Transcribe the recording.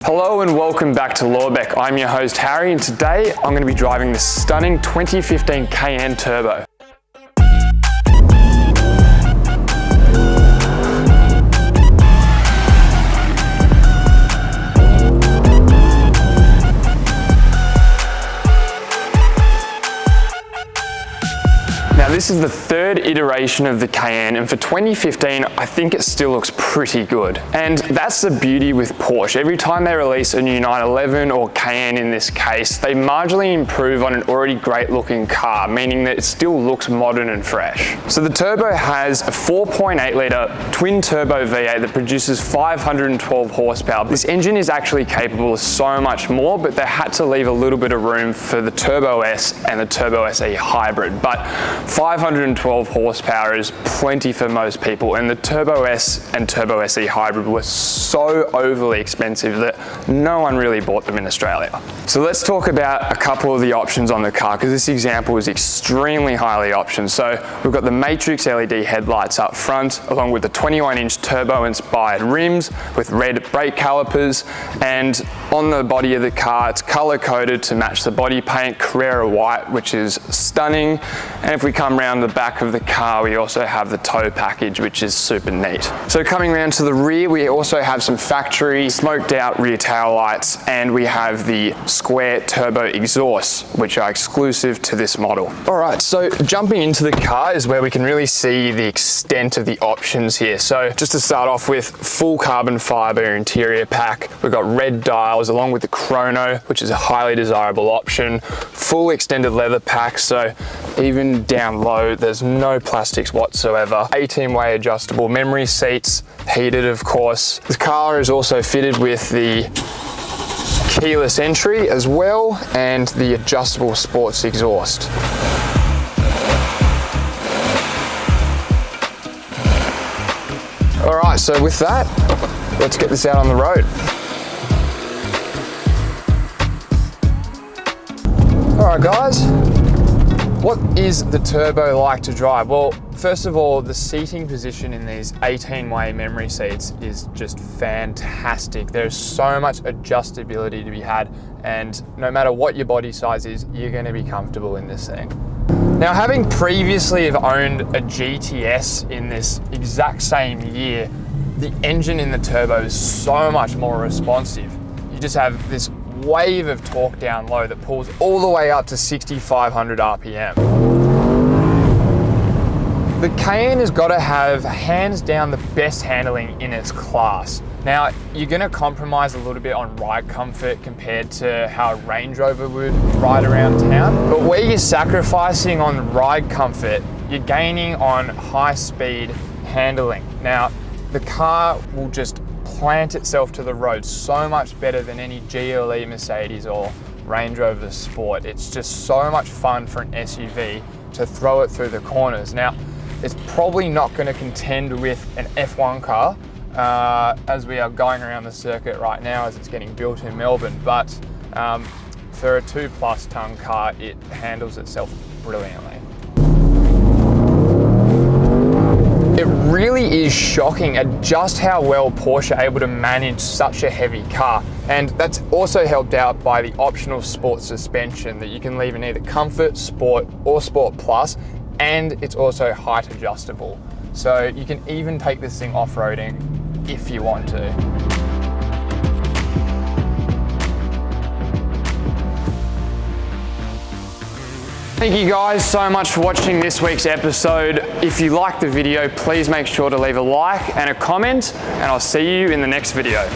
Hello and welcome back to Lorbeck. I'm your host Harry, and today I'm going to be driving the stunning 2015 Cayenne Turbo. Now this is the third iteration of the Cayenne, and for 2015 I think it still looks pretty good. And that's the beauty with Porsche. Every time they release a new 911 or Cayenne in this case, they marginally improve on an already great looking car, meaning that it still looks modern and fresh. So the Turbo has a 4.8 litre twin turbo V8 that produces 512 horsepower. This engine is actually capable of so much more, but they had to leave a little bit of room for the Turbo S and the Turbo SE hybrid. But 512 horsepower is plenty for most people, and the Turbo S and Turbo SE hybrid were so overly expensive that no one really bought them in Australia. So let's talk about a couple of the options on the car, because this example is extremely highly optioned. So we've got the Matrix LED headlights up front, along with the 21-inch turbo-inspired rims with red brake calipers, and on the body of the car it's color-coded to match the body paint, Carrera white, which is stunning. And if we come around the back of the car, we also have the tow package, which is super neat. So coming around to the rear, we also have some factory smoked out rear tail lights, and we have the square turbo exhausts, which are exclusive to this model. All right, so jumping into the car is where we can really see the extent of the options here. So just to start off with, full carbon fiber interior pack. We've got red dials along with the chrono, which is a highly desirable option. Full extended leather pack, so even down low, there's no plastics whatsoever. 18-way adjustable memory seats, heated of course. The car is also fitted with the keyless entry as well, and the adjustable sports exhaust. All right, so with that, let's get this out on the road. All right guys, what is the Turbo like to drive? Well, first of all, the seating position in these 18-way memory seats is just fantastic. There's so much adjustability to be had, and no matter what your body size is, you're going to be comfortable in this thing. Now, having previously have owned a GTS in this exact same year, the engine in the Turbo is so much more responsive. You just have this wave of torque down low that pulls all the way up to 6,500 RPM. The Cayenne has got to have hands down the best handling in its class. Now, you're going to compromise a little bit on ride comfort compared to how a Range Rover would ride around town, but where you're sacrificing on ride comfort, you're gaining on high speed handling. Now, the car will just plant itself to the road so much better than any GLE Mercedes or Range Rover Sport. It's just so much fun for an SUV to throw it through the corners. Now, it's probably not going to contend with an F1 car as we are going around the circuit right now as it's getting built in Melbourne, but for a 2+ ton car, it handles itself brilliantly. It really is shocking at just how well Porsche are able to manage such a heavy car, and that's also helped out by the optional sport suspension that you can leave in either Comfort, Sport or Sport Plus, and it's also height adjustable. So you can even take this thing off-roading if you want to. Thank you guys so much for watching this week's episode. If you liked the video, please make sure to leave a like and a comment, and I'll see you in the next video.